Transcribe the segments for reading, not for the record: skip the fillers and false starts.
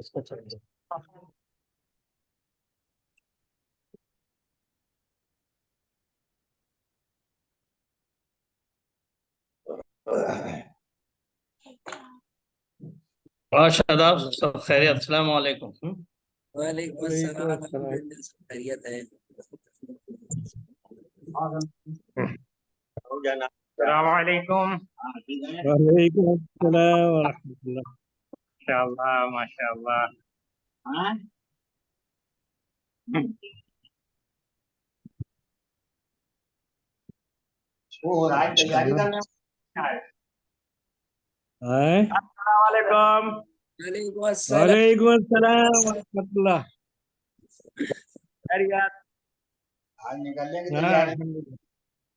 इसको चाहिए। और शादाब, सब खैरियत? अस्सलाम वालेकुम। वालेकुम अस्सलाम, अल्हम्दुलिल्लाह सब खैरियत है। अस्सलाम वालेकुम। वालेकुम अस्सलाम व रहमतुल्लाह। माशाअल्लाह माशाअल्लाह। वो रात तैयारी करने हैं? अस्सलाम वालेकुम। वालेकुम अस्सलाम। वालेकुम अस्सलाम व रहमतुल्लाह। खैरियत? आज निकलने की हाँ, तैयारी अल्हम्दुलिल्लाह।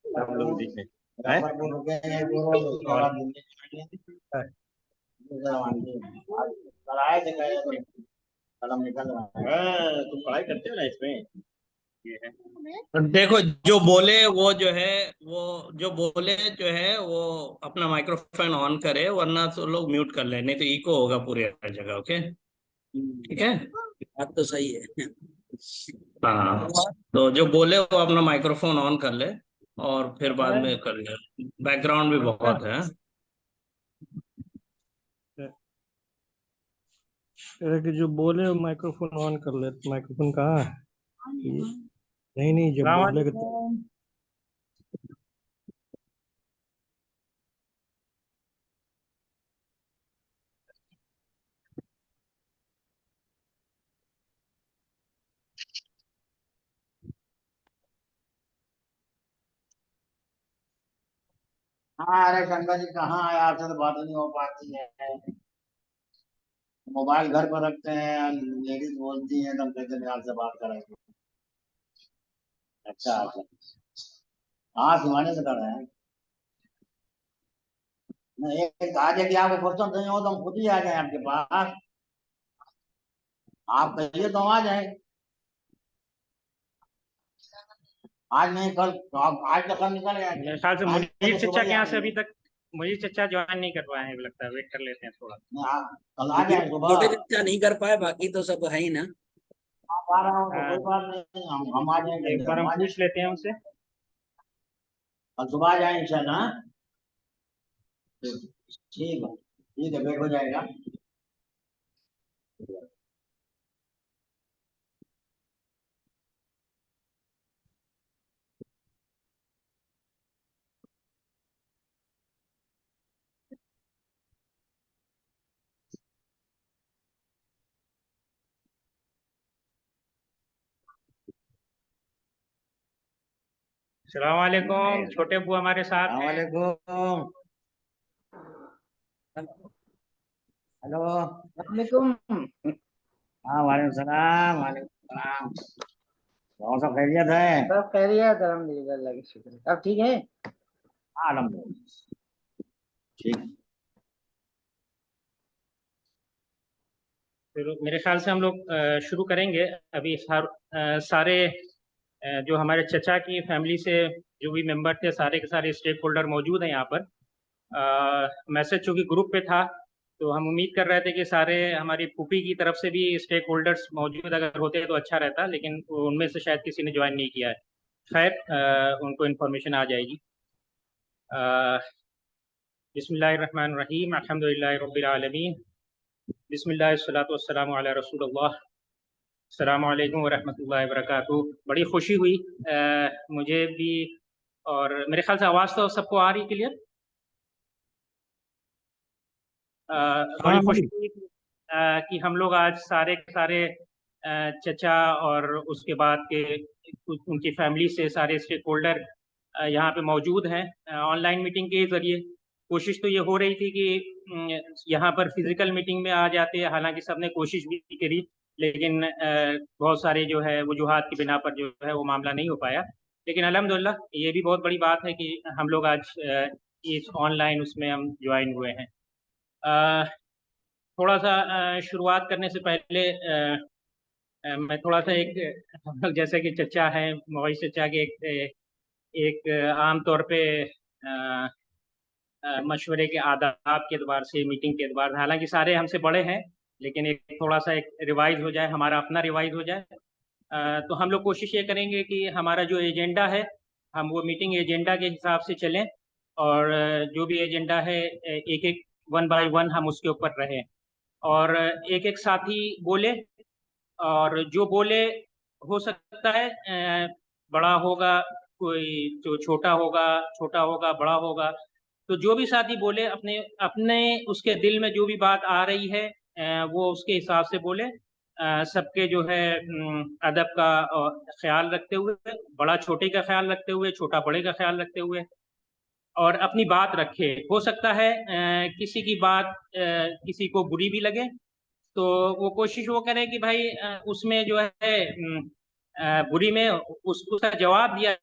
सब लोग दिखे मुजफ्फरपुर रुकेंगे, उसके बाद दिल्ली जाएंगे। आज कल आए थे, कल हम निकल रहे हैं। तुम पढ़ाई करते हो ना इसमें? ये है। देखो, जो बोले वो जो है, वो जो बोले जो है वो अपना माइक्रोफोन ऑन करे, वरना तो लोग म्यूट कर ले, नहीं तो इको होगा पूरी हर जगह। ओके, ठीक है। बात तो सही है। हाँ, तो जो बोले वो अपना माइक्रोफोन ऑन कर ले और फिर बाद में कर ले। बैकग्राउंड भी बहुत है। कि जो बोले वो माइक्रोफोन ऑन कर ले। माइक्रोफोन कहाँ है? नहीं नहीं, जब अस्सलाम बोले तो वालेकुम। हाँ, अरे शंकर जी कहाँ आए, आपसे तो बात नहीं हो पाती है। मोबाइल घर पर रखते हैं, लेडीज बोलती हैं तो हम कहते हैं आपसे बात करेंगे। अच्छा अच्छा। हाँ, सिवाने से कर रहे हैं। नहीं, एक आज यदि आपको फुर्सत नहीं हो तो हम खुद ही आ जाए आपके पास। आप कहिए तो हम आ जाए। आज नहीं, कल। आप आज तो कल निकल गए। मेरे ख्याल से आज मुनीर तो चचा सुबह के ही यहाँ से आएंगे। अभी तक मुनीर चचा ज्वाइन नहीं कर पाए हैं, लगता है। वेट कर लेते हैं थोड़ा। नहीं, कल आ जाए सुबह। छोटे बच्चा नहीं कर पाए, बाकी तो सब है ही ना। आप आ रहे हो तो हाँ, कोई बात नहीं, हम आ जाएंगे, एक बार हम हम आ पूछ जाएंगे। लेते हैं उनसे। कल सुबह आ जाए इंशाल्लाह। ठीक है, ठीक है, वेट हो जाएगा। अस्सलाम वालेकुम। छोटे बुआ हमारे साथ हैं। वालेकुम। हेलो। वालेकुम। हाँ, वालेकुम सलाम, वालेकुम सलाम। और सब खैरियत है? सब खैरियत, अल्हम्दुलिल्लाह, अल्लाह का शुक्र है। अब ठीक है। हाँ, अल्हम्दुलिल्लाह। ठीक है। फिर मेरे ख्याल से हम लोग शुरू करेंगे। अभी सारे जो हमारे चचा की फैमिली से जो भी मेंबर थे, सारे के सारे स्टेक होल्डर मौजूद हैं यहाँ पर। मैसेज चूँकि ग्रुप पे था, तो हम उम्मीद कर रहे थे कि सारे हमारी फूफी की तरफ से भी स्टेक होल्डर्स मौजूद अगर होते तो अच्छा रहता, लेकिन उनमें से शायद किसी ने ज्वाइन नहीं किया है। खैर, उनको इन्फॉर्मेशन आ जाएगी। बिस्मिल्लाहिर्रहमानिर्रहीम, अल्हम्दुलिल्लाहि रब्बिल आलमीन, बिस्मिल्लाहिस्सलातु वस्सलामु अला रसूलिल्लाह, अस्सलामु अलैकुम व रहमतुल्लाहि व बरकातुहू। बड़ी खुशी हुई मुझे भी, और मेरे ख्याल से आवाज़ तो सबको आ रही क्लियर। बड़ी हाँ खुशी हुई कि हम लोग आज सारे के सारे चचा और उसके बाद के उनकी फैमिली से सारे स्टेक होल्डर यहाँ पे मौजूद हैं ऑनलाइन मीटिंग के जरिए। कोशिश तो ये हो रही थी कि यहाँ पर फिजिकल मीटिंग में आ जाते, हालांकि सबने कोशिश भी करी, लेकिन बहुत सारे जो है वजूहात की बिना पर जो है वो मामला नहीं हो पाया। लेकिन अल्हम्दुलिल्लाह ये भी बहुत बड़ी बात है कि हम लोग आज इस ऑनलाइन उसमें हम ज्वाइन हुए हैं। थोड़ा सा शुरुआत करने से पहले मैं थोड़ा सा एक हम लोग जैसे कि चचा हैं, मोइस चचा के एक आम तौर पे मशवरे के आदाब के एतबार से, मीटिंग के एतबार से, हालांकि सारे हमसे बड़े हैं, लेकिन एक थोड़ा सा एक रिवाइज हो जाए, हमारा अपना रिवाइज हो जाए। तो हम लोग कोशिश ये करेंगे कि हमारा जो एजेंडा है हम वो मीटिंग एजेंडा के हिसाब से चलें, और जो भी एजेंडा है एक एक वन बाय वन हम उसके ऊपर रहें, और एक एक साथी बोले, और जो बोले हो सकता है बड़ा होगा, कोई जो छोटा होगा बड़ा होगा, तो जो भी साथी बोले अपने अपने उसके दिल में जो भी बात आ रही है वो उसके हिसाब से बोले। सबके जो है अदब का ख्याल रखते हुए, बड़ा छोटे का ख्याल रखते हुए, छोटा बड़े का ख्याल रखते हुए, और अपनी बात रखे। हो सकता है किसी की बात किसी को बुरी भी लगे, तो वो कोशिश वो करे कि भाई उसमें जो है बुरी में उसका जवाब दिया।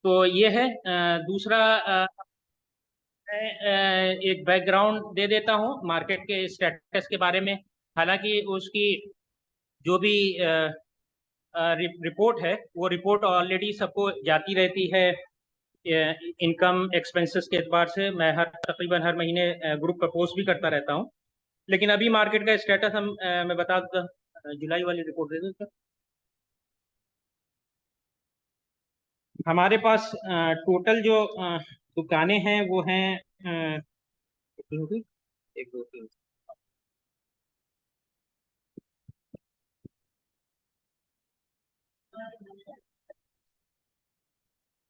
तो ये है दूसरा मैं एक बैकग्राउंड दे देता हूँ मार्केट के स्टेटस के बारे में। हालांकि उसकी जो भी रिपोर्ट है वो रिपोर्ट ऑलरेडी सबको जाती रहती है इनकम एक्सपेंसेस के एतबार से। मैं तकरीबन हर महीने ग्रुप पर पोस्ट भी करता रहता हूँ। लेकिन अभी मार्केट का स्टेटस मैं बता दूँ, जुलाई वाली रिपोर्ट दे दूँ। हमारे पास टोटल जो दुकानें हैं वो हैं एक दो तीन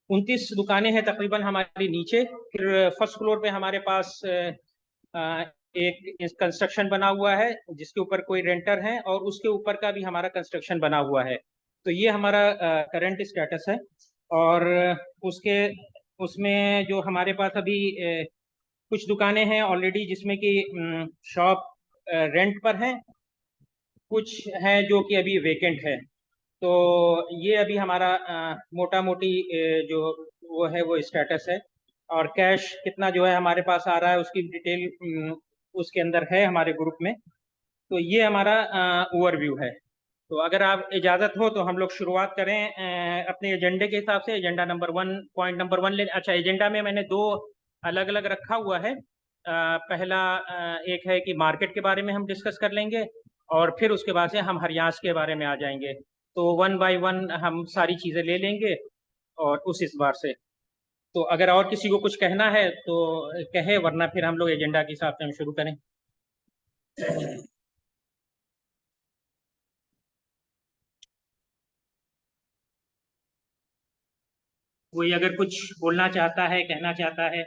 29 दुकानें हैं तकरीबन हमारी नीचे। फिर फर्स्ट फ्लोर पे हमारे पास एक कंस्ट्रक्शन बना हुआ है जिसके ऊपर कोई रेंटर है, और उसके ऊपर का भी हमारा कंस्ट्रक्शन बना हुआ है। तो ये हमारा करंट स्टेटस है। और उसके उसमें जो हमारे पास अभी कुछ दुकानें हैं ऑलरेडी जिसमें कि शॉप रेंट पर हैं, कुछ हैं जो कि अभी वेकेंट है। तो ये अभी हमारा मोटा मोटी जो वो है वो स्टेटस है। और कैश कितना जो है हमारे पास आ रहा है उसकी डिटेल उसके अंदर है हमारे ग्रुप में। तो ये हमारा ओवरव्यू है। तो अगर आप इजाज़त हो तो हम लोग शुरुआत करें अपने एजेंडे के हिसाब से। एजेंडा नंबर 1, पॉइंट नंबर 1 ले। अच्छा, एजेंडा में मैंने दो अलग अलग रखा हुआ है। पहला एक है कि मार्केट के बारे में हम डिस्कस कर लेंगे, और फिर उसके बाद से हम हरियाणा के बारे में आ जाएंगे। तो वन बाय वन हम सारी चीज़ें ले लेंगे और उस इस बार से। तो अगर और किसी को कुछ कहना है तो कहे, वरना फिर हम लोग एजेंडा के हिसाब से हम शुरू करें। कोई अगर कुछ बोलना चाहता है, कहना चाहता है।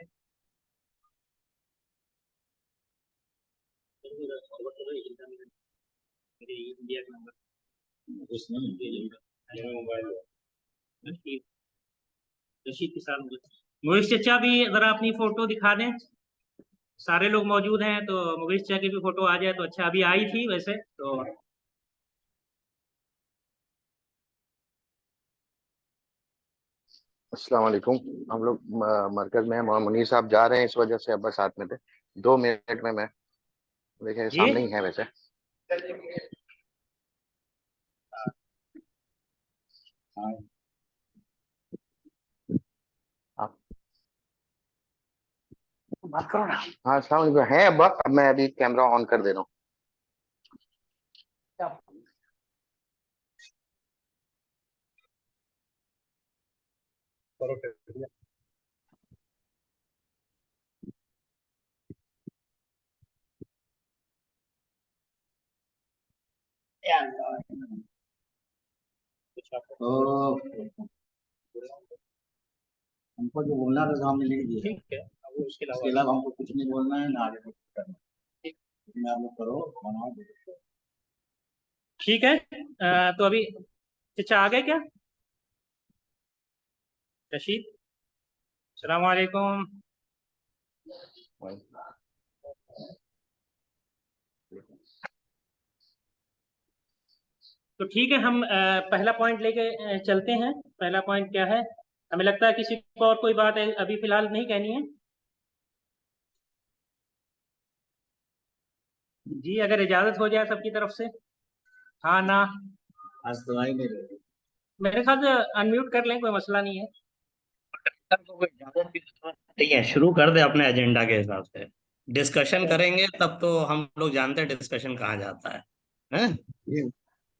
रशीद के साथ मुकेश चचा भी अगर अपनी फोटो दिखा दें। सारे लोग मौजूद हैं तो मुकेश चचा की भी फोटो आ जाए तो अच्छा। अभी आई थी वैसे तो। अस्सलाम वालेकुम। हम लोग मरकज में हैं, मुनीर साहब जा रहे हैं, इस वजह से अब बस साथ में थे। 2 मिनट में मैं देखे जी, सामने ही है वैसे। आप बात करो ना। हाँ, अस्सलाम वालेकुम। है अब मैं अभी कैमरा ऑन कर दे रहा हूँ। तो हमको जो बोलना था सामने लिख दिया। ठीक है। अब उसके इसके अलावा अलावा हमको कुछ नहीं बोलना है, ना आगे कुछ करना है। लेकिन आप लोग करो, बनाओ। ठीक है। तो अभी चचा आ गए क्या? रशीद, अस्सलाम वालेकुम। तो ठीक है, हम पहला पॉइंट लेके चलते हैं। पहला पॉइंट क्या है? हमें लगता है किसी को और कोई बात है अभी फिलहाल नहीं कहनी है। जी, अगर इजाजत हो जाए सबकी तरफ से। हाँ ना? आज तो आई नहीं रही। मेरे ख्याल से अनम्यूट कर लें, कोई मसला नहीं है। सर को कोई इजाजत की जरूरत नहीं है, शुरू कर दे अपने एजेंडा के हिसाब से। डिस्कशन करेंगे तब तो हम लोग जानते हैं डिस्कशन कहाँ जाता है, हैं?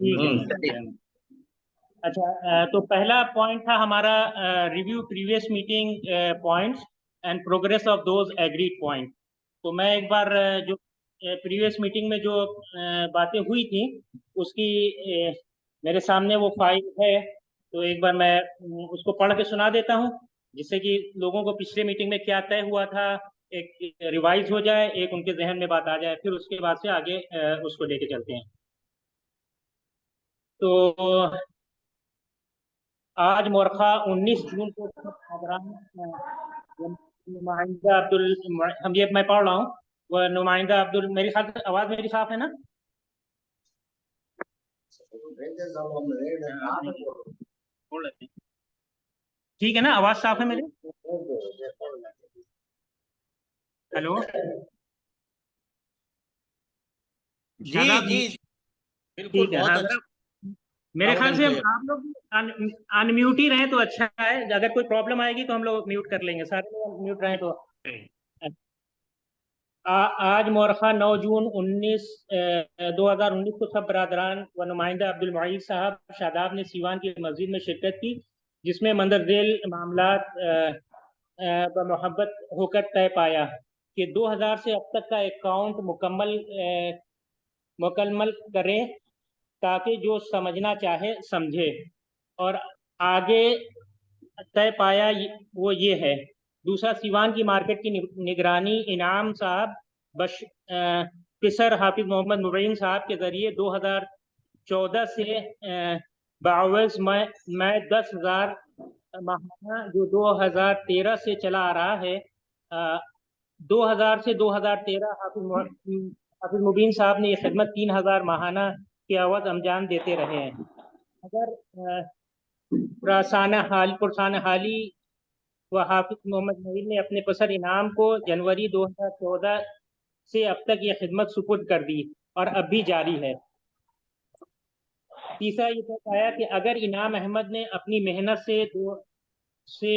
ठीक है सर। चलिए। अच्छा, तो पहला पॉइंट था हमारा review previous meeting points and progress of those agreed point. तो मैं एक बार जो प्रीवियस मीटिंग में जो बातें हुई थी उसकी मेरे सामने वो फाइल है, तो एक बार मैं उसको पढ़ के सुना देता हूँ, जिससे कि लोगों को पिछले मीटिंग में क्या तय हुआ था एक रिवाइज हो जाए, एक उनके जहन में बात आ जाए, फिर उसके बाद से आगे उसको लेके चलते हैं। तो आज मोरखा 19 जून को नुमाइंदा अब्दुल, हम ये मैं पढ़ रहा हूँ, वह नुमाइंदा अब्दुल, मेरी ख्याल से आवाज मेरी साफ है ना? ठीक है ना, आवाज साफ है मेरी? हेलो जी शादाब जी, जी? बिल्कुल, ठीक है, हाँ। बहुत अच्छा। मेरे लाउड ख्याल एंड से क्लियर। आप लोग अनम्यूट ही रहें तो अच्छा है। अगर कोई प्रॉब्लम आएगी तो हम लोग म्यूट कर लेंगे, सारे लोग म्यूट रहें तो। आज मौरखा 9 जून 2019 को सब बरदरान व नुमाइंदा अब्दुल मुईद साहब शादाब ने सीवान की मस्जिद में शिरकत की, जिसमें मंदरजेल मामलात मोहब्बत होकर तय पाया कि 2000 से अब तक का अकाउंट मुकम्मल करें, ताकि जो समझना चाहे समझे। और आगे तय पाया वो ये है। दूसरा, सीवान की मार्केट की निगरानी इनाम साहब बश पिसर हाफिज मोहम्मद मुबीन साहब के जरिए 2014 से बावज में 10,000 माहाना जो 2013 से चला आ रहा है, 2000 से 2013 हाफिज मुबीन साहब ने ये खिदमत 3,000 माहाना के अवध अंजाम देते रहे हैं। अगर पुरसाना हाली व हाफिज मोहम्मद मोइन ने अपने पसर इनाम को जनवरी 2014 से अब तक ये खिदमत सुपुर्द कर दी और अब भी जारी है। तीसरा, ये तय पाया कि अगर इनाम अहमद ने अपनी मेहनत से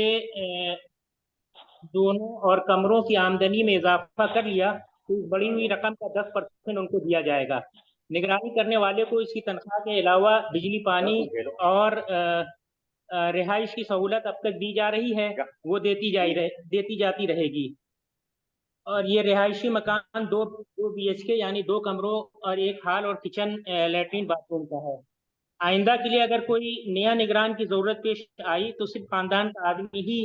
दोनों और कमरों की आमदनी में इजाफा कर लिया तो इस बढ़ी हुई रकम का 10% उनको दिया जाएगा। निगरानी करने वाले को इसकी तनख्वाह के अलावा बिजली, पानी और रिहाइश की सहूलत अब तक दी जा रही है, वो देती जाती रहेगी। और ये रिहायशी मकान दो BHK यानी 2 कमरों और 1 हॉल और किचन, लेटरिन, बाथरूम का है। आइंदा के लिए अगर कोई नया निगरान की जरूरत पेश आई तो सिर्फ खानदान का आदमी की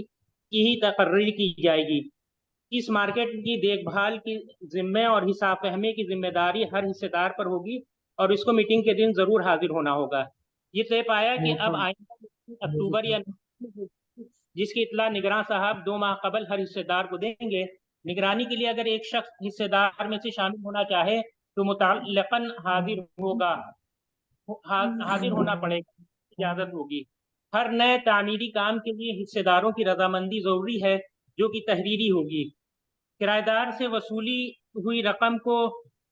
ही तकर्री की जाएगी। इस मार्केट की देखभाल की जिम्मे और हिसाब फहमी की जिम्मेदारी हर हिस्सेदार पर होगी और इसको मीटिंग के दिन जरूर हाजिर होना होगा। ये तय पाया कि अब आइंदा अक्टूबर या जिसकी इतला निगरान साहब 2 माह कबल हर हिस्सेदार को देंगे। निगरानी के लिए अगर एक शख्स हिस्सेदार में से शामिल होना चाहे तो मुतल्लकन हाजिर होना पड़ेगा, इजाजत होगी। हर नए तामीरी काम के लिए हिस्सेदारों की रजामंदी जरूरी है, जो कि तहरीरी होगी। किराएदार से वसूली हुई रकम को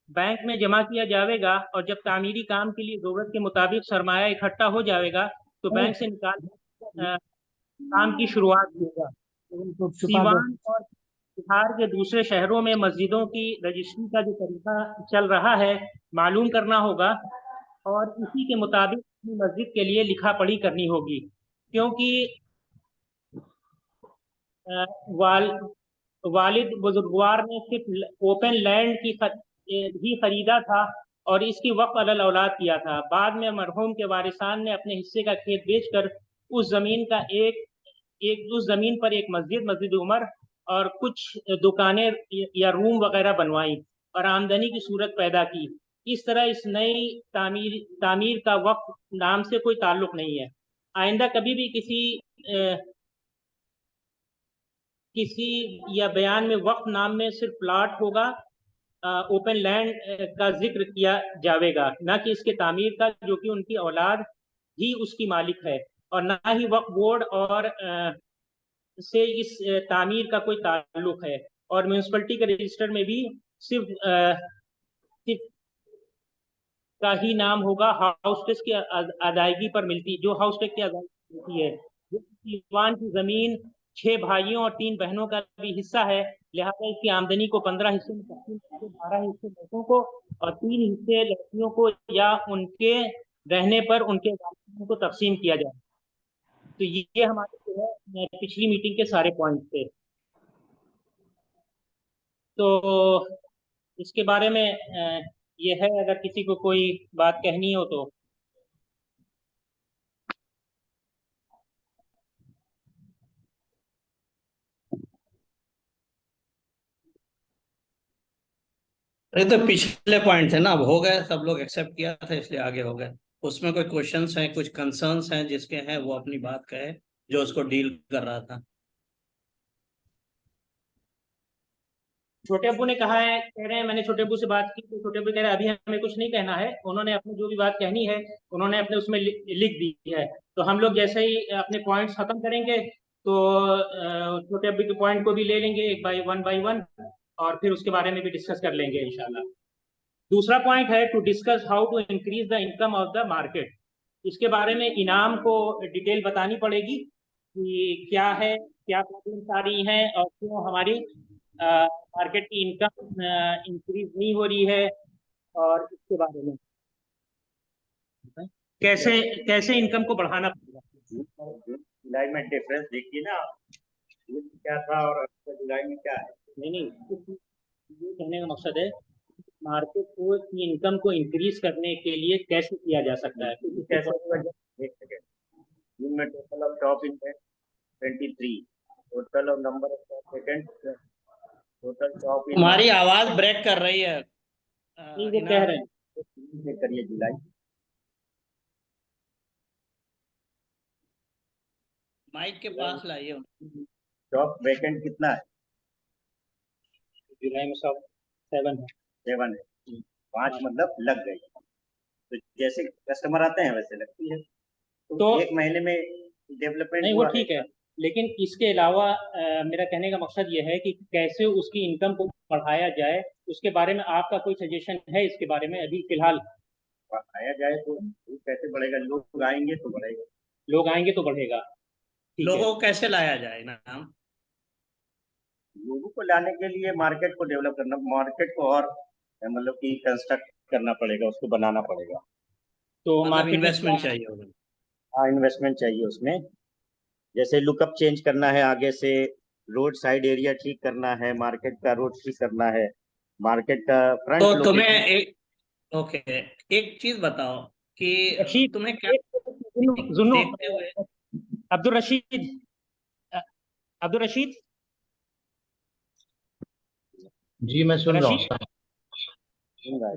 बैंक में जमा किया जाएगा और जब तामीरी काम के लिए जरूरत के मुताबिक सरमाया इकट्ठा हो जाएगा तो बैंक से निकाल काम की शुरुआत होगा। सीवान और बिहार के दूसरे शहरों में मस्जिदों की रजिस्ट्री का जो तरीका चल रहा है मालूम करना होगा और इसी के मुताबिक अपनी मस्जिद के लिए लिखा पढ़ी करनी होगी, क्योंकि वालिद बुजुर्गवार ने सिर्फ ओपन लैंड ही खरीदा था और इसकी वक्फ अलल औलाद किया था। बाद में मरहूम के वारिसान ने अपने हिस्से का खेत बेचकर उस जमीन का उस जमीन पर एक मस्जिद उमर और कुछ दुकानें या रूम वगैरह बनवाई और आमदनी की सूरत पैदा की। इस तरह इस नई तामीर का वक्फ नाम से कोई ताल्लुक नहीं है। आइंदा कभी भी किसी या बयान में वक्फ नाम में सिर्फ प्लाट होगा ओपन लैंड का जिक्र किया जाएगा, ना कि इसके तामीर का, जो कि उनकी औलाद ही उसकी मालिक है, और ना ही वक्फ बोर्ड और से इस तामीर का कोई ताल्लुक है। और म्यूनसिपलिटी के रजिस्टर में भी सिर्फ का ही नाम होगा। हाउस टैक्स की अदायगी पर मिलती, जो हाउस टैक्स की अदायगी मिलती है, दीवान की जमीन 6 भाइयों और 3 बहनों का भी हिस्सा है, लिहाजा इसकी आमदनी को 15 हिस्सों में तकसीम करके 12 हिस्से लड़कों को और 3 हिस्से लड़कियों को या उनके रहने पर उनके वालिदैन को तकसीम किया जाए। तो ये हमारे जो है पिछली मीटिंग के सारे पॉइंट थे। तो इसके बारे में ये है, अगर किसी को कोई बात कहनी हो तो। ये तो पिछले पॉइंट थे ना, अब हो गए, सब लोग एक्सेप्ट किया था इसलिए आगे हो गए। उसमें कोई क्वेश्चंस हैं, कुछ कंसर्न्स हैं, जिसके हैं वो अपनी बात कहे, जो उसको डील कर रहा था। छोटे अब्बू ने कहा है, कह रहे हैं, मैंने छोटे अब्बू से बात की तो छोटे अब्बू कह रहे हैं अभी हमें कुछ नहीं कहना है, उन्होंने अपनी जो भी बात कहनी है उन्होंने अपने उसमें लिख दी है। तो हम लोग जैसे ही अपने पॉइंट्स खत्म करेंगे तो छोटे अब्बू के पॉइंट को भी ले लेंगे एक बाय वन, और फिर उसके बारे में भी डिस्कस कर लेंगे इंशाल्लाह। दूसरा पॉइंट है to discuss how to increase the income of the market. इसके बारे में इनाम को डिटेल बतानी पड़ेगी कि क्या है, क्या प्रॉब्लम्स आ रही हैं और क्यों हमारी मार्केट की इनकम इंक्रीज नहीं हो रही है, और इसके बारे में कैसे कैसे इनकम को बढ़ाना पड़ेगा। जुलाई में डिफरेंस देखिए ना, जून क्या था और जुलाई में क्या है। नहीं, ये कहने का मकसद है मार्केट को की इनकम को इंक्रीज करने के लिए कैसे किया जा सकता है। कैसे होगा, एक सेकेंड। जून में total of top income 23, total of number of top vacant, total top in. हमारी आवाज ब्रेक कर रही है। वो कह रहे हैं करिए जुलाई, माइक के पास लाइए। टॉप वेकेंट कितना है? जुलाई में सब 7 है। 7 है, 5 मतलब लग गई। तो जैसे कस्टमर आते हैं वैसे लगती है, तो एक महीने में डेवलपमेंट नहीं, वो ठीक है, लेकिन इसके अलावा मेरा कहने का मकसद ये है कि कैसे उसकी इनकम को बढ़ाया जाए, उसके बारे में आपका कोई सजेशन है इसके बारे में अभी फिलहाल? बढ़ाया जाए तो कैसे बढ़ेगा? लोग आएंगे तो बढ़ेगा, लोग आएंगे तो बढ़ेगा। लोगों को कैसे लाया जाए ना? लोगों को लाने के लिए मार्केट को डेवलप करना, मार्केट को और मतलब कि कंस्ट्रक्ट करना पड़ेगा, उसको बनाना पड़ेगा। तो मतलब मार्केट इन्वेस्टमेंट चाहिए होगा। हाँ, इन्वेस्टमेंट चाहिए उसमें, जैसे लुकअप चेंज करना है, आगे से रोड साइड एरिया ठीक करना है, मार्केट का रोड ठीक करना है, मार्केट का फ्रंट तो तुम्हें एक ओके, एक चीज बताओ कि तुम्हें क्या देखते हुए अब्दुल रशीद, अब्दुल रशीद जी मैं सुन रहा हूँ।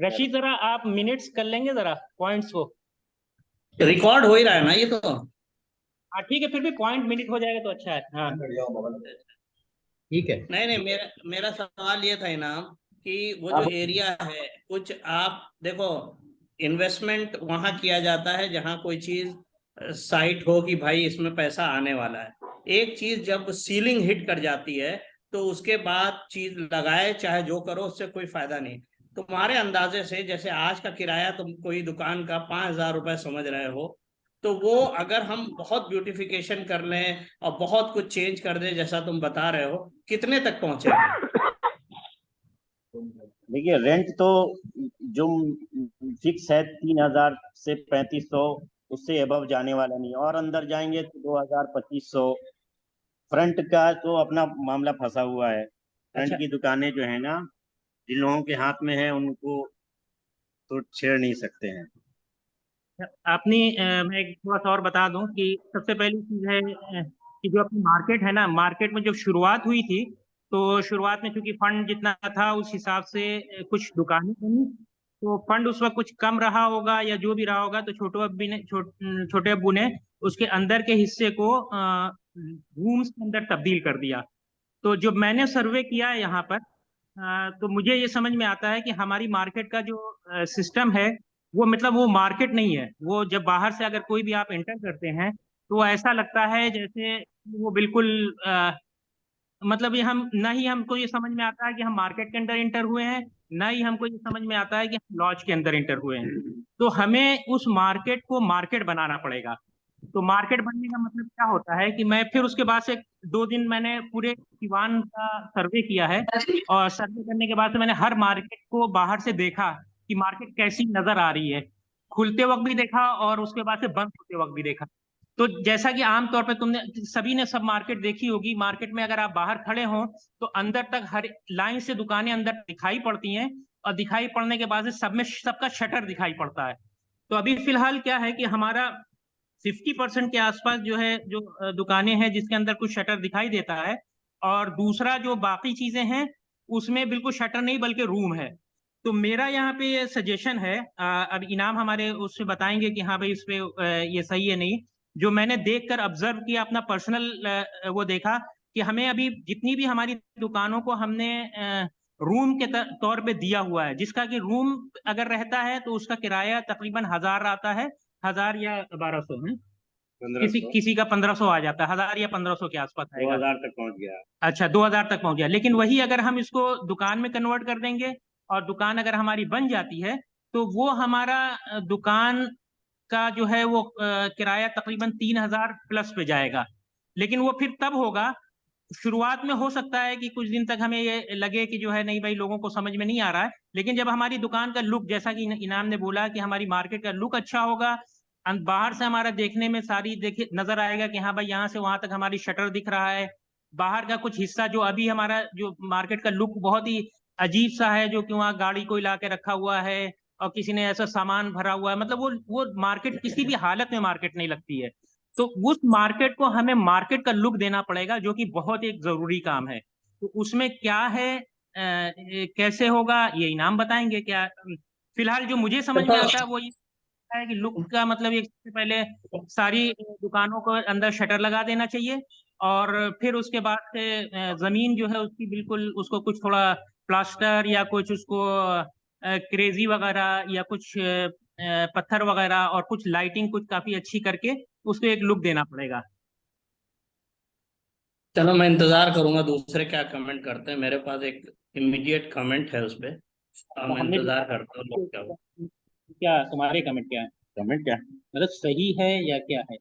रशीद, जरा आप मिनट्स कर लेंगे जरा पॉइंट्स को। रिकॉर्ड हो ही रहा है ना ये तो। हाँ ठीक है, फिर भी पॉइंट मिनट हो जाएगा तो अच्छा है। हाँ ठीक है। नहीं, मेरा सवाल ये था इनाम कि वो जो एरिया है, कुछ आप देखो, इन्वेस्टमेंट वहां किया जाता है जहां कोई चीज साइट हो कि भाई इसमें पैसा आने वाला है। एक चीज जब सीलिंग हिट कर जाती है तो उसके बाद चीज लगाए चाहे जो करो उससे कोई फायदा नहीं। तुम्हारे अंदाजे से जैसे आज का किराया तुम कोई दुकान का 5,000 रुपए समझ रहे हो, तो वो अगर हम बहुत ब्यूटिफिकेशन कर लें और बहुत कुछ चेंज कर दें जैसा तुम बता रहे हो, कितने तक पहुंचेगा? देखिए, रेंट तो जो फिक्स है 3,000 से 3,500, उससे एबव जाने वाला नहीं, और अंदर जाएंगे तो 2,000 2,500। फ्रंट का तो अपना मामला फंसा हुआ है। फ्रंट अच्छा। की दुकानें जो है ना, जिन लोगों के हाथ में है उनको तो छेड़ नहीं सकते हैं। अपनी मैं एक थोड़ा सा और बता दूं कि सबसे पहली चीज है कि जो अपनी मार्केट है ना, मार्केट में जब शुरुआत हुई थी तो शुरुआत में चूंकि फंड जितना था उस हिसाब से कुछ दुकानें बनी, तो फंड उस वक्त कुछ कम रहा होगा या जो भी रहा होगा, तो छोटे अब्बू ने उसके अंदर के हिस्से को रूम्स के अंदर तब्दील कर दिया। तो जो मैंने सर्वे किया है यहाँ पर, तो मुझे ये समझ में आता है कि हमारी मार्केट का जो सिस्टम है वो मतलब वो मार्केट नहीं है। वो जब बाहर से अगर कोई भी आप एंटर करते हैं तो ऐसा लगता है जैसे वो बिल्कुल मतलब ये हम ना ही हमको ये समझ में आता है कि हम मार्केट के अंदर एंटर हुए हैं, ना ही हमको ये समझ में आता है कि हम लॉज के अंदर एंटर हुए हैं। तो हमें उस मार्केट को मार्केट बनाना पड़ेगा। तो मार्केट बनने का मतलब क्या होता है कि मैं फिर उसके बाद से 2 दिन मैंने पूरे सिवान का सर्वे किया है, और सर्वे करने के बाद से मैंने हर मार्केट को बाहर से देखा कि मार्केट कैसी नजर आ रही है। खुलते वक्त भी देखा और उसके बाद से बंद होते वक्त भी देखा। तो जैसा कि आमतौर पे तुमने सभी ने सब मार्केट देखी होगी, मार्केट में अगर आप बाहर खड़े हो तो अंदर तक हर लाइन से दुकानें अंदर दिखाई पड़ती हैं, और दिखाई पड़ने के बाद से सब में सबका शटर दिखाई पड़ता है। तो अभी फिलहाल क्या है कि हमारा 50% के आसपास जो है जो दुकानें हैं जिसके अंदर कुछ शटर दिखाई देता है, और दूसरा जो बाकी चीजें हैं उसमें बिल्कुल शटर नहीं बल्कि रूम है। तो मेरा यहाँ पे ये सजेशन है, अब इनाम हमारे उससे बताएंगे कि हाँ भाई इस पे ये सही है नहीं। जो मैंने देखकर ऑब्जर्व किया अपना पर्सनल वो देखा कि हमें अभी जितनी भी हमारी दुकानों को हमने रूम के तौर पे दिया हुआ है, जिसका कि रूम अगर रहता है तो उसका किराया तकरीबन 1000 आता है, 1000 या 1200 है, किसी किसी का 1500 आ जाता है, 1000 या 1500 के आसपास आएगा। 2000 तक पहुंच गया। अच्छा, 2000 तक पहुंच गया। लेकिन वही अगर हम इसको दुकान में कन्वर्ट कर देंगे और दुकान अगर हमारी बन जाती है तो वो हमारा दुकान का जो है वो किराया तकरीबन 3000 प्लस पे जाएगा। लेकिन वो फिर तब होगा, शुरुआत में हो सकता है कि कुछ दिन तक हमें ये लगे कि जो है नहीं भाई लोगों को समझ में नहीं आ रहा है, लेकिन जब हमारी दुकान का लुक, जैसा कि इनाम ने बोला कि हमारी मार्केट का लुक अच्छा होगा, बाहर से हमारा देखने में सारी देखे नजर आएगा कि हाँ भाई यहाँ से वहां तक हमारी शटर दिख रहा है। बाहर का कुछ हिस्सा जो अभी हमारा जो मार्केट का लुक बहुत ही अजीब सा है, जो कि वहाँ गाड़ी कोई ला के रखा हुआ है और किसी ने ऐसा सामान भरा हुआ है, मतलब वो मार्केट किसी भी हालत में मार्केट नहीं लगती है। तो उस मार्केट को हमें मार्केट का लुक देना पड़ेगा, जो कि बहुत एक जरूरी काम है। तो उसमें क्या है, कैसे होगा, ये इनाम बताएंगे क्या। फिलहाल जो मुझे समझ में आता है वो ये है कि लुक का मतलब एक, सबसे पहले सारी दुकानों को अंदर शटर लगा देना चाहिए, और फिर उसके बाद से जमीन जो है उसकी बिल्कुल उसको कुछ थोड़ा प्लास्टर या कुछ उसको क्रेजी वगैरह या कुछ पत्थर वगैरह और कुछ लाइटिंग कुछ काफी अच्छी करके उसको एक लुक देना पड़ेगा। चलो मैं इंतजार करूंगा दूसरे क्या कमेंट करते हैं। मेरे पास एक इमीडिएट कमेंट है उस पे, मैं हमने इंतजार करता हूँ लोग क्या। क्या तुम्हारे कमेंट क्या है, कमेंट क्या? मतलब सही है या क्या है,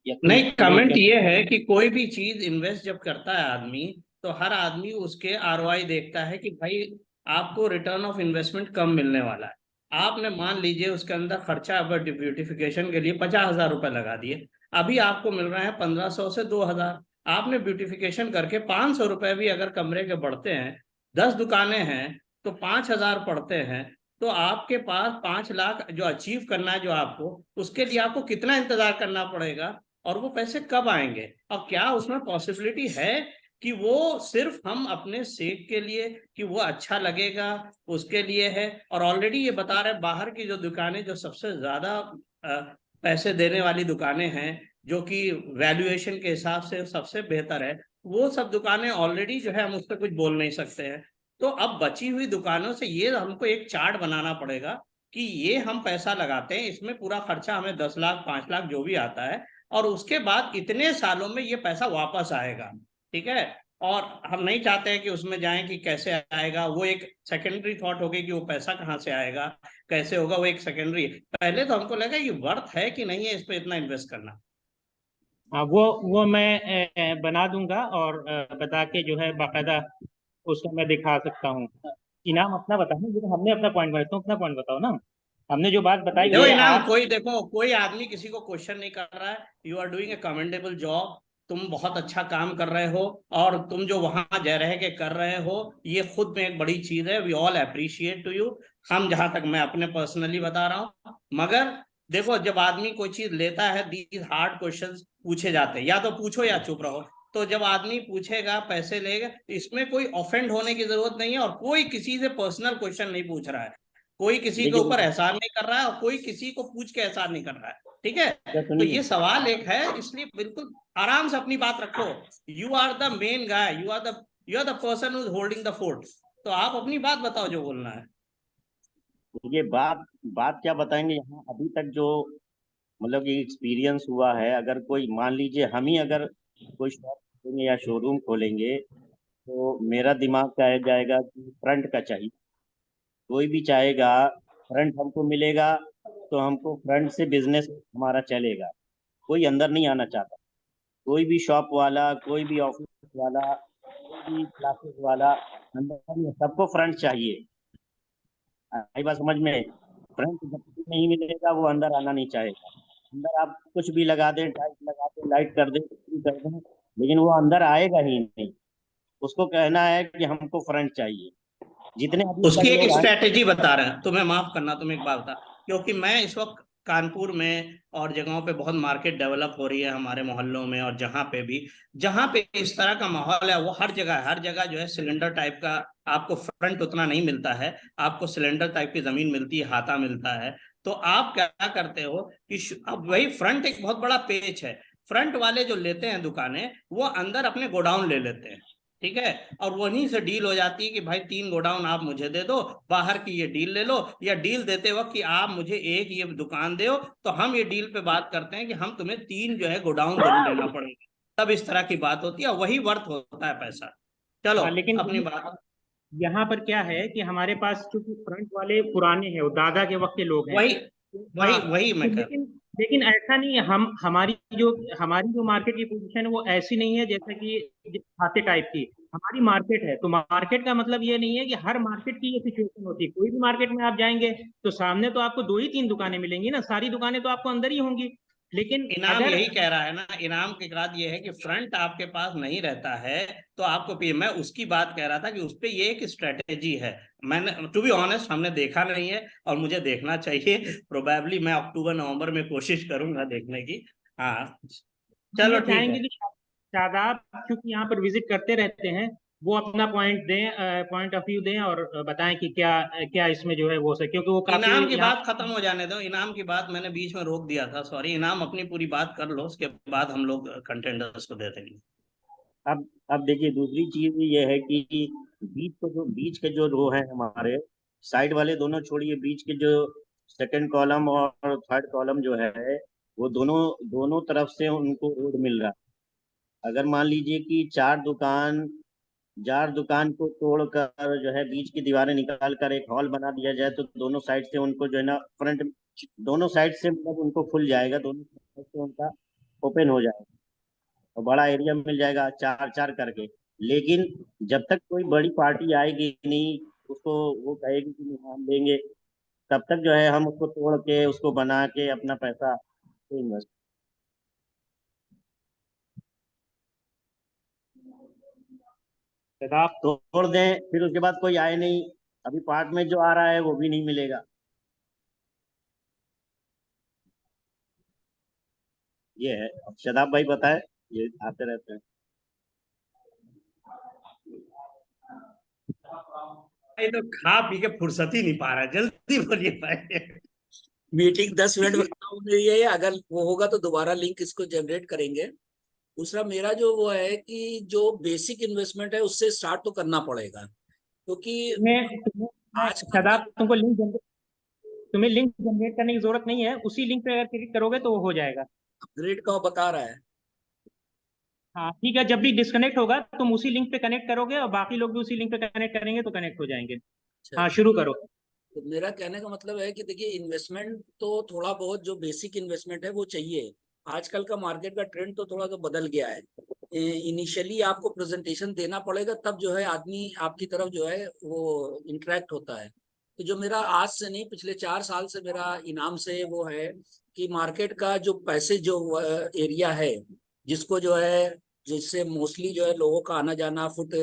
या कोई नहीं, कमेंट ये है कि कोई भी चीज इन्वेस्ट जब करता है आदमी, तो हर आदमी उसके आरओआई देखता है कि भाई आपको रिटर्न ऑफ इन्वेस्टमेंट कम मिलने वाला है। आपने मान लीजिए उसके अंदर खर्चा अगर ब्यूटिफिकेशन के लिए 50,000 रुपए लगा दिए, अभी आपको मिल रहे हैं 1500 से 2000। आपने ब्यूटिफिकेशन करके 500 रुपए भी अगर कमरे के बढ़ते हैं, 10 दुकानें हैं तो 5000 पड़ते हैं, तो आपके पास 5 लाख जो अचीव करना है जो आपको, उसके लिए आपको कितना इंतजार करना पड़ेगा और वो पैसे कब आएंगे, और क्या उसमें पॉसिबिलिटी है कि वो सिर्फ हम अपने सेक के लिए कि वो अच्छा लगेगा उसके लिए है। और ऑलरेडी ये बता रहे बाहर की जो दुकानें जो सबसे ज्यादा पैसे देने वाली दुकानें हैं, जो कि वैल्यूएशन के हिसाब से सबसे बेहतर है, वो सब दुकानें ऑलरेडी जो है हम उस पर कुछ बोल नहीं सकते हैं। तो अब बची हुई दुकानों से ये हमको एक चार्ट बनाना पड़ेगा कि ये हम पैसा लगाते हैं, इसमें पूरा खर्चा हमें 10 लाख 5 लाख जो भी आता है, और उसके बाद इतने सालों में ये पैसा वापस आएगा। ठीक है, और हम नहीं चाहते हैं कि उसमें जाएं कि कैसे आएगा, वो एक सेकेंडरी थॉट होगी कि वो पैसा कहाँ से आएगा कैसे होगा, वो एक सेकेंडरी। पहले तो हमको लगा ये वर्थ है कि नहीं है इस पे इतना इन्वेस्ट करना। हाँ, वो मैं बना दूंगा और बता के जो है बाकायदा उसको मैं दिखा सकता हूँ। इनाम अपना बताओ ना, जो हमने अपना पॉइंट बताओ, अपना पॉइंट बताओ ना, हमने जो बात बताई देखो ये इनाम, आप। कोई देखो कोई आदमी किसी को क्वेश्चन नहीं कर रहा है। You are doing a commendable job, तुम बहुत अच्छा काम कर रहे हो, और तुम जो वहां जा रहे के कर रहे हो ये खुद में एक बड़ी चीज है। We all appreciate to you. हम जहां तक मैं अपने पर्सनली बता रहा हूँ, मगर देखो जब आदमी कोई चीज लेता है, दीज हार्ड क्वेश्चंस पूछे जाते हैं, या तो पूछो या चुप रहो। तो जब आदमी पूछेगा पैसे लेगा, इसमें कोई ऑफेंड होने की जरूरत नहीं है, और कोई किसी से पर्सनल क्वेश्चन नहीं पूछ रहा है, कोई किसी के ऊपर एहसान नहीं कर रहा है, और कोई किसी को पूछ के एहसान नहीं कर रहा है। ठीक है, तो ये सवाल एक है, इसलिए बिल्कुल आराम से अपनी बात रखो। You are the main guy, you are the person who is holding the fort. तो आप अपनी बात बताओ जो बोलना है। ये बात बात क्या बताएंगे यहाँ अभी तक जो मतलब ये एक्सपीरियंस हुआ है। अगर कोई मान लीजिए हम ही अगर कोई शॉप खोलेंगे या शोरूम खोलेंगे तो मेरा दिमाग क्या है जाएगा कि फ्रंट का चाहिए। कोई भी चाहेगा फ्रंट हमको मिलेगा तो हमको फ्रंट से बिजनेस हमारा चलेगा। कोई अंदर नहीं आना चाहता। कोई भी शॉप वाला, कोई भी ऑफिस वाला, कोई भी क्लासेस वाला अंदर नहीं, सबको फ्रंट चाहिए। आई बात समझ में? फ्रंट जब तक नहीं मिलेगा वो अंदर आना नहीं चाहेगा। अंदर आप कुछ भी लगा दें, टाइट लगा दें, लाइट कर दें, कुछ भी कर दें, लेकिन वो अंदर आएगा ही नहीं। उसको कहना है कि हमको फ्रंट चाहिए। जितने अभी उसकी तक एक लोग आए। स्ट्रेटेजी बता रहे हैं, तुम्हें माफ करना, तुम एक बात बता, क्योंकि मैं इस वक्त कानपुर में और जगहों पे बहुत मार्केट डेवलप हो रही है हमारे मोहल्लों में, और जहां पे इस तरह का माहौल है, वो हर जगह जो है सिलेंडर टाइप का आपको फ्रंट उतना नहीं मिलता है। आपको सिलेंडर टाइप की जमीन मिलती है, हाथा मिलता है। तो आप क्या करते हो कि अब वही फ्रंट एक बहुत बड़ा पेच है। फ्रंट वाले जो लेते हैं दुकानें, वो अंदर अपने गोडाउन ले लेते हैं, ठीक है, और वहीं से डील हो जाती है कि भाई 3 गोडाउन आप मुझे दे दो, बाहर की ये डील ले लो, या डील देते वक्त कि आप मुझे एक ये दुकान दो, तो हम ये डील पे बात करते हैं कि हम तुम्हें 3 जो है गोडाउन जरूर लेना पड़ेगा। तब इस तरह की बात होती है, वही वर्थ होता है पैसा। चलो हाँ, लेकिन अपनी बात। यहाँ पर क्या है कि हमारे पास चूंकि फ्रंट वाले पुराने हैं, वो दादा के वक्त के लोग हैं। वही हाँ, वही तो मैं कर। लेकिन लेकिन ऐसा नहीं है। हमारी जो मार्केट की पोजीशन है वो ऐसी नहीं है जैसा कि खाते टाइप की। हमारी मार्केट है, तो मार्केट का मतलब ये नहीं है कि हर मार्केट की ये सिचुएशन होती है। कोई भी मार्केट में आप जाएंगे तो सामने तो आपको 2 ही 3 दुकानें मिलेंगी ना, सारी दुकानें तो आपको अंदर ही होंगी। लेकिन इनाम अगर यही कह रहा है ना, इनाम के बाद ये है कि फ्रंट आपके पास नहीं रहता है तो आपको मैं उसकी बात कह रहा था कि उस पे ये एक स्ट्रेटेजी है। मैंने टू बी ऑनेस्ट हमने देखा नहीं है, और मुझे देखना चाहिए। प्रोबेबली मैं अक्टूबर नवंबर में कोशिश करूंगा देखने की। हाँ, हम चलो ये ठीक है। चाहेंगे कि शादाब क्योंकि यहाँ पर विजिट करते रहते हैं, वो अपना पॉइंट ऑफ व्यू दें और बताएं कि क्या क्या इसमें जो है वो से, क्योंकि वो काफी इनाम की यहाँ। बात खत्म हो जाने दो, इनाम की बात मैंने बीच में रोक दिया था, सॉरी। इनाम अपनी पूरी बात कर लो, उसके बाद हम लोग कंटेंडर्स को दे देंगे। अब देखिए दूसरी चीज ये है कि बीच के जो रो है हमारे साइड वाले दोनों छोड़िए, बीच के जो सेकंड कॉलम और थर्ड कॉलम जो है वो दोनों दोनों तरफ से उनको रोड मिल रहा है। अगर मान लीजिए कि चार दुकान को तोड़कर जो है बीच की दीवारें निकाल कर एक हॉल बना दिया जाए तो दोनों साइड से उनको जो है ना फ्रंट, दोनों साइड से मतलब उनको खुल जाएगा, दोनों साइड से उनका ओपन हो जाएगा और बड़ा एरिया मिल जाएगा चार चार करके। लेकिन जब तक कोई बड़ी पार्टी आएगी नहीं, उसको वो कहेगी कि नहीं हम देंगे, तब तक जो है हम उसको तोड़ के उसको बना के अपना पैसा इन्वेस्ट शादाब, तोड़ दें, फिर उसके बाद कोई आए नहीं। अभी पार्ट में जो आ रहा है वो भी नहीं मिलेगा। ये है। अब शदाब भाई बताए, ये आते रहते हैं। ये तो खा पी के फुर्सत ही नहीं पा रहा है, जल्दी बोलिए भाई। मीटिंग 10 मिनट में खत्म हो रही है। अगर वो होगा तो दोबारा लिंक इसको जनरेट करेंगे। दूसरा मेरा जो वो है कि जो बेसिक इन्वेस्टमेंट है उससे स्टार्ट तो करना पड़ेगा, क्योंकि आजकल का शादाब, तुम्हें लिंक जनरेट करने की जरूरत नहीं है। उसी लिंक पे अगर क्लिक करोगे तो वो हो जाएगा। अपग्रेड का वो बता रहा है। हाँ ठीक है, जब भी डिस्कनेक्ट होगा तुम उसी लिंक पे कनेक्ट करोगे और बाकी लोग भी उसी लिंक पे कनेक्ट करेंगे तो कनेक्ट हो जाएंगे। अच्छा, हाँ, शुरू करो। तो मेरा कहने का मतलब है कि देखिए इन्वेस्टमेंट तो थोड़ा बहुत जो बेसिक इन्वेस्टमेंट है वो चाहिए। आजकल का मार्केट का ट्रेंड तो थोड़ा तो बदल गया है। इनिशियली आपको प्रेजेंटेशन देना पड़ेगा, तब जो है आदमी आपकी तरफ जो है वो इंटरेक्ट होता है। तो जो मेरा आज से नहीं पिछले 4 साल से मेरा इनाम से वो है कि मार्केट का जो पैसे जो एरिया है जिसको जो है जिससे मोस्टली जो है लोगों का आना जाना फुट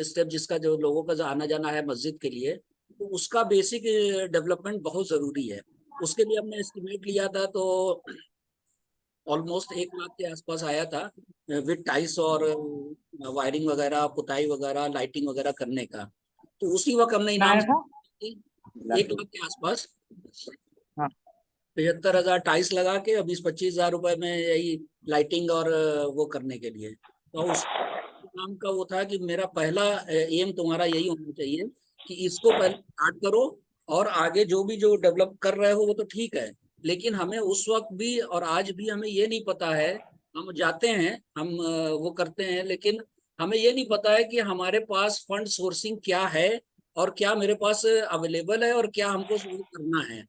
स्टेप जिसका जो लोगों का जो आना जाना है मस्जिद के लिए, तो उसका बेसिक डेवलपमेंट बहुत जरूरी है। उसके लिए हमने एस्टिमेट लिया था तो ऑलमोस्ट 1 लाख के आसपास आया था विद टाइल्स और वायरिंग वगैरह, पुताई वगैरह, लाइटिंग वगैरह करने का। तो उसी वक्त हमने कितना इनाम आया था? 1 लाख के आसपास, हाँ। 75,000 टाइल्स लगा के 20-25 हजार रुपए में यही लाइटिंग और वो करने के लिए। तो उस काम का वो था कि मेरा पहला एम तुम्हारा यही होना चाहिए कि इसको पहले स्टार्ट करो, और आगे जो डेवलप कर रहे हो वो तो ठीक है, लेकिन हमें उस वक्त भी और आज भी हमें ये नहीं पता है। हम जाते हैं, हम वो करते हैं, लेकिन हमें ये नहीं पता है कि हमारे पास फंड सोर्सिंग क्या है, और क्या मेरे पास अवेलेबल है, और क्या हमको शुरू करना है।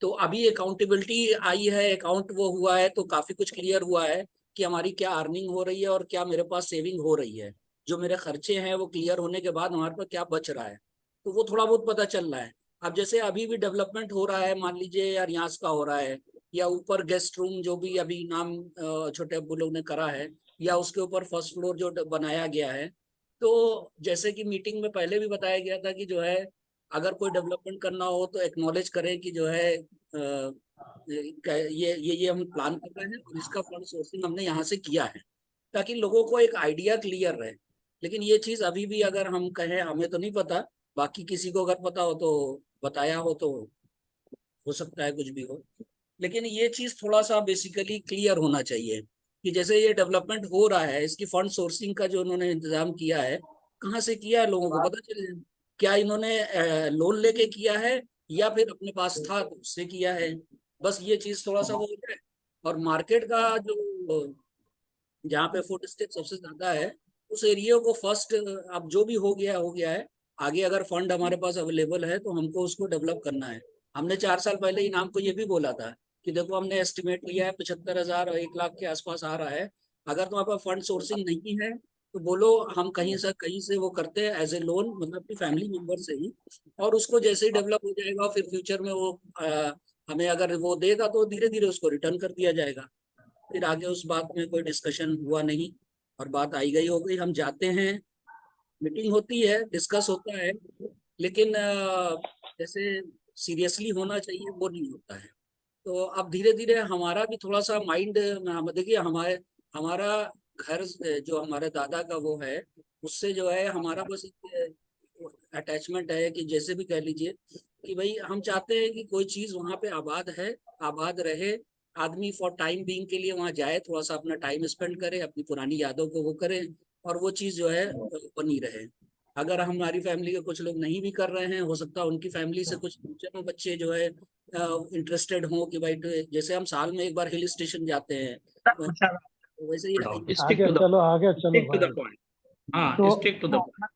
तो अभी अकाउंटेबिलिटी आई है, अकाउंट वो हुआ है, तो काफी कुछ क्लियर हुआ है कि हमारी क्या अर्निंग हो रही है और क्या मेरे पास सेविंग हो रही है। जो मेरे खर्चे हैं वो क्लियर होने के बाद हमारे पास क्या बच रहा है, तो वो थोड़ा बहुत पता चल रहा है। अब जैसे अभी भी डेवलपमेंट हो रहा है, मान लीजिए यार यहाँ का हो रहा है, या ऊपर गेस्ट रूम जो भी अभी नाम छोटे अब्बू लोग ने करा है, या उसके ऊपर फर्स्ट फ्लोर जो बनाया गया है। तो जैसे कि मीटिंग में पहले भी बताया गया था कि जो है अगर कोई डेवलपमेंट करना हो तो एक्नॉलेज करें कि जो है ये हम प्लान कर रहे हैं और इसका फंड सोर्सिंग हमने यहाँ से किया है, ताकि लोगों को एक आइडिया क्लियर रहे। लेकिन ये चीज अभी भी अगर हम कहें हमें तो नहीं पता, बाकी किसी को अगर पता हो तो बताया हो सकता है कुछ भी हो। लेकिन ये चीज थोड़ा सा बेसिकली क्लियर होना चाहिए कि जैसे ये डेवलपमेंट हो रहा है, इसकी फंड सोर्सिंग का जो उन्होंने इंतजाम किया है, कहाँ से किया है लोगों को पता चले। क्या इन्होंने लोन लेके किया है, या फिर अपने पास था तो उससे किया है। बस ये चीज थोड़ा सा वो है। और मार्केट का जो जहाँ पे फुट स्टेप सबसे ज्यादा है, उस एरिया को फर्स्ट, अब जो भी हो गया है। आगे अगर फंड हमारे पास अवेलेबल है तो हमको उसको डेवलप करना है। हमने 4 साल पहले ही नाम को ये भी बोला था कि देखो हमने एस्टिमेट लिया है 75,000 और 1 लाख के आसपास आ रहा है। अगर तुम्हारे पास फंड सोर्सिंग नहीं है तो बोलो, हम कहीं से वो करते हैं एज ए लोन, मतलब अपनी फैमिली मेंबर से ही। और उसको जैसे ही डेवलप हो जाएगा फिर फ्यूचर में वो हमें अगर वो देगा तो धीरे धीरे उसको रिटर्न कर दिया जाएगा। फिर आगे उस बात में कोई डिस्कशन हुआ नहीं, और बात आई गई हो गई। हम जाते हैं, मीटिंग होती है, डिस्कस होता है, लेकिन जैसे सीरियसली होना चाहिए वो नहीं होता है। तो अब धीरे धीरे हमारा भी थोड़ा सा माइंड, देखिए हमारे हमारा घर जो हमारे दादा का वो है, उससे जो है हमारा बस अटैचमेंट है कि जैसे भी कह लीजिए कि भाई हम चाहते हैं कि कोई चीज वहाँ पे आबाद है, आबाद रहे। आदमी फॉर टाइम बीइंग के लिए वहाँ जाए, थोड़ा सा अपना टाइम स्पेंड करे, अपनी पुरानी यादों को वो करे, और वो चीज जो है बनी रहे। अगर हमारी फैमिली के कुछ लोग नहीं भी कर रहे हैं, हो सकता है उनकी फैमिली से कुछ फ्यूचर में बच्चे जो है इंटरेस्टेड हों कि भाई जैसे हम साल में एक बार हिल स्टेशन जाते हैं, तो वैसे ही स्टिक टू द पॉइंट। हाँ, तो स्टिक टू द पॉइंट।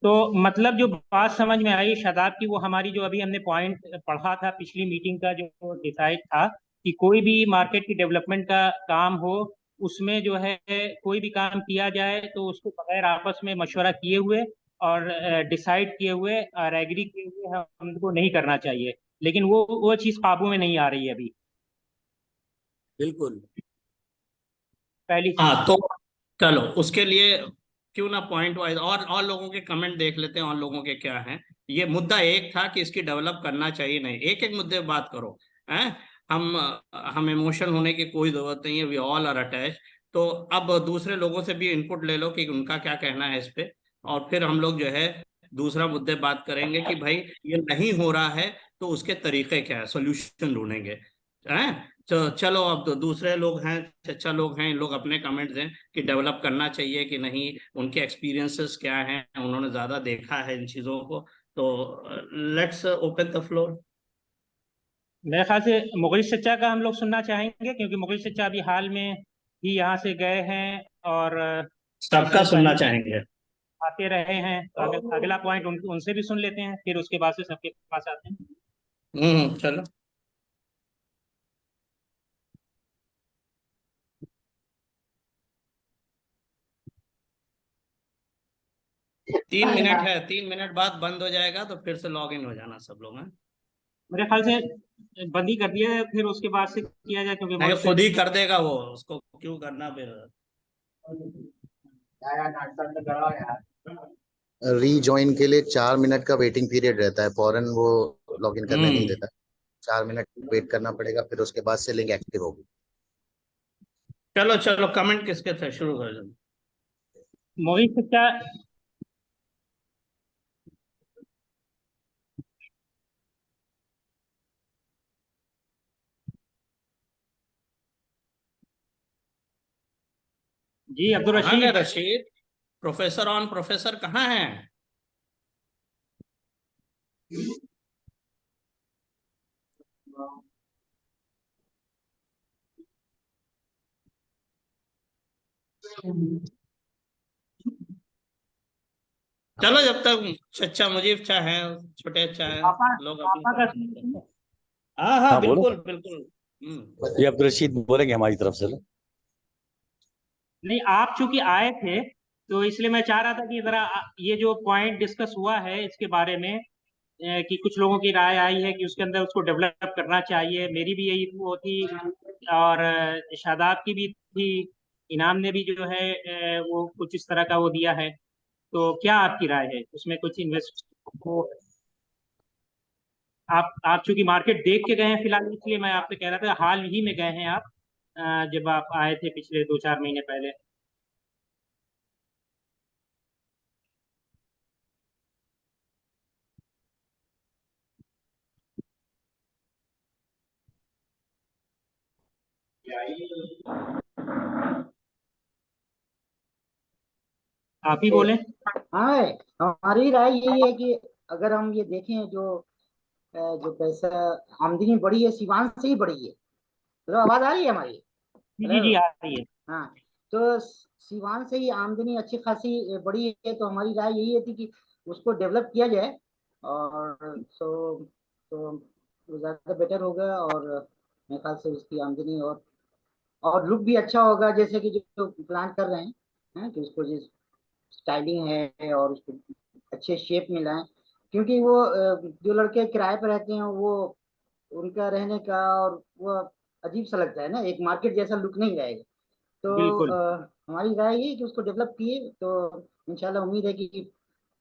तो मतलब जो बात समझ में आई शादाब की, वो हमारी जो अभी हमने पॉइंट पढ़ा था पिछली मीटिंग का, जो डिसाइड था कि कोई भी मार्केट की डेवलपमेंट का काम हो, उसमें जो है कोई भी काम किया जाए तो उसको बगैर आपस में मशवरा किए हुए और डिसाइड किए हुए और एग्री किए हुए हमको नहीं करना चाहिए। लेकिन वो चीज़ काबू में नहीं आ रही है अभी। बिल्कुल। पहली चीज। हाँ, तो चलो उसके लिए क्यों ना पॉइंट वाइज और लोगों के कमेंट देख लेते हैं, और लोगों के क्या हैं। ये मुद्दा एक था कि इसकी डेवलप करना चाहिए नहीं, एक एक मुद्दे पे बात करो। हैं, हम इमोशन होने की कोई जरूरत नहीं है, वी ऑल आर अटैच। तो अब दूसरे लोगों से भी इनपुट ले लो कि उनका क्या कहना है इस पे, और फिर हम लोग जो है दूसरा मुद्दे बात करेंगे कि भाई ये नहीं हो रहा है तो उसके तरीके क्या है, सोल्यूशन ढूंढेंगे। हैं, तो चलो अब तो दूसरे लोग हैं, चचा लोग हैं, इन लोग अपने कमेंट्स दें कि डेवलप करना चाहिए कि नहीं, उनके एक्सपीरियंसेस क्या हैं, उन्होंने ज्यादा देखा है इन चीजों को। तो लेट्स ओपन द फ्लोर। मेरे ख्याल से मुगल चचा का हम लोग सुनना चाहेंगे, क्योंकि मुगल चचा अभी हाल में ही यहाँ से गए हैं और सबका इससे सुनना पहले चाहेंगे। आते रहे हैं। तो अगला पॉइंट उनसे भी सुन लेते हैं, फिर उसके बाद से सबके पास आते हैं। चलो, 3 मिनट है, 3 मिनट बाद बंद हो जाएगा, तो फिर से लॉग इन हो जाना सब लोग हैं। मेरे ख्याल से बंद ही कर दिया है, फिर उसके बाद से किया जाए, क्योंकि नहीं, वॉइस खुद ही कर देगा वो, उसको क्यों करना फिर। रीजॉइन के लिए 4 मिनट का वेटिंग पीरियड रहता है, फौरन वो लॉगिन करने नहीं हम्म देता। 4 मिनट वेट करना पड़ेगा, फिर उसके बाद से लिंक एक्टिव होगी। चलो चलो, कमेंट किसके थे, शुरू कर दो। मोहित चचा। जी, अब्दुल कहाँ गए रशीद। रशीद? प्रोफेसर कहाँ है? चलो, जब तक चचा मुजीब चाह है, छोटे चाह है, पापा लोग पापा का अपनी। हाँ हाँ, हाँ, बोलो। बिल्कुल बिल्कुल। ये अब्दुल रशीद बोलेंगे हमारी तरफ से। नहीं, आप चूंकि आए थे तो इसलिए मैं चाह रहा था कि जरा ये जो पॉइंट डिस्कस हुआ है इसके बारे में, कि कुछ लोगों की राय आई है कि उसके अंदर उसको डेवलप करना चाहिए। मेरी भी यही वो थी, और शादाब की भी थी, इनाम ने भी जो है वो कुछ इस तरह का वो दिया है। तो क्या आपकी राय है उसमें? कुछ इन्वेस्ट को आप चूंकि मार्केट देख के गए हैं फिलहाल, इसलिए मैं आपसे कह रहा था, हाल ही में गए हैं आप, जब आप आए थे पिछले 2-4 महीने पहले। आप ही बोले। हाँ, हमारी राय यही है कि अगर हम ये देखें जो पैसा आमदनी बढ़ी है सिवान से ही बढ़ी है। तो आवाज आ रही है हमारी? जी जी जी, आ रही है। हाँ, तो सिवान से ही आमदनी अच्छी खासी बढ़ी है। तो हमारी राय यही थी कि उसको डेवलप किया जाए, और तो वो ज़्यादा बेटर होगा। और मेरे ख्याल से उसकी आमदनी और लुक भी अच्छा होगा, जैसे कि जो प्लान कर रहे हैं कि उसको जिस स्टाइलिंग है और उसको अच्छे शेप में लाएं। क्योंकि वो जो लड़के किराए पर रहते हैं वो उनका रहने का और वो अजीब सा लगता है ना, एक मार्केट जैसा लुक नहीं रहेगा। तो बिल्कुल। हमारी राय ये है कि उसको डेवलप किए तो इंशाल्लाह उम्मीद है कि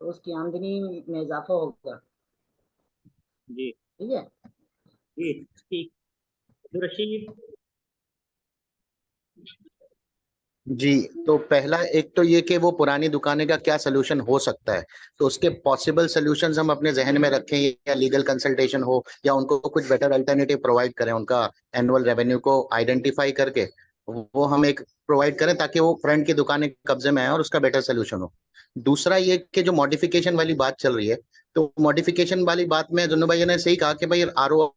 उसकी आमदनी में इजाफा होगा। जी ठीक है। जी ठीक। तो रशीद। जी, तो पहला एक तो ये कि वो पुरानी दुकानें का क्या सोल्यूशन हो सकता है, तो उसके पॉसिबल सॉल्यूशंस हम अपने जहन में रखें, या लीगल कंसल्टेशन हो, या उनको कुछ बेटर अल्टरनेटिव प्रोवाइड करें, उनका एनुअल रेवेन्यू को आइडेंटिफाई करके वो हम एक प्रोवाइड करें, ताकि वो फ्रेंड की दुकानें कब्जे में आए और उसका बेटर सोल्यूशन हो। दूसरा ये कि जो मॉडिफिकेशन वाली बात चल रही है, तो मॉडिफिकेशन वाली बात में दोनों भाइयों ने सही कहा कि भाई RO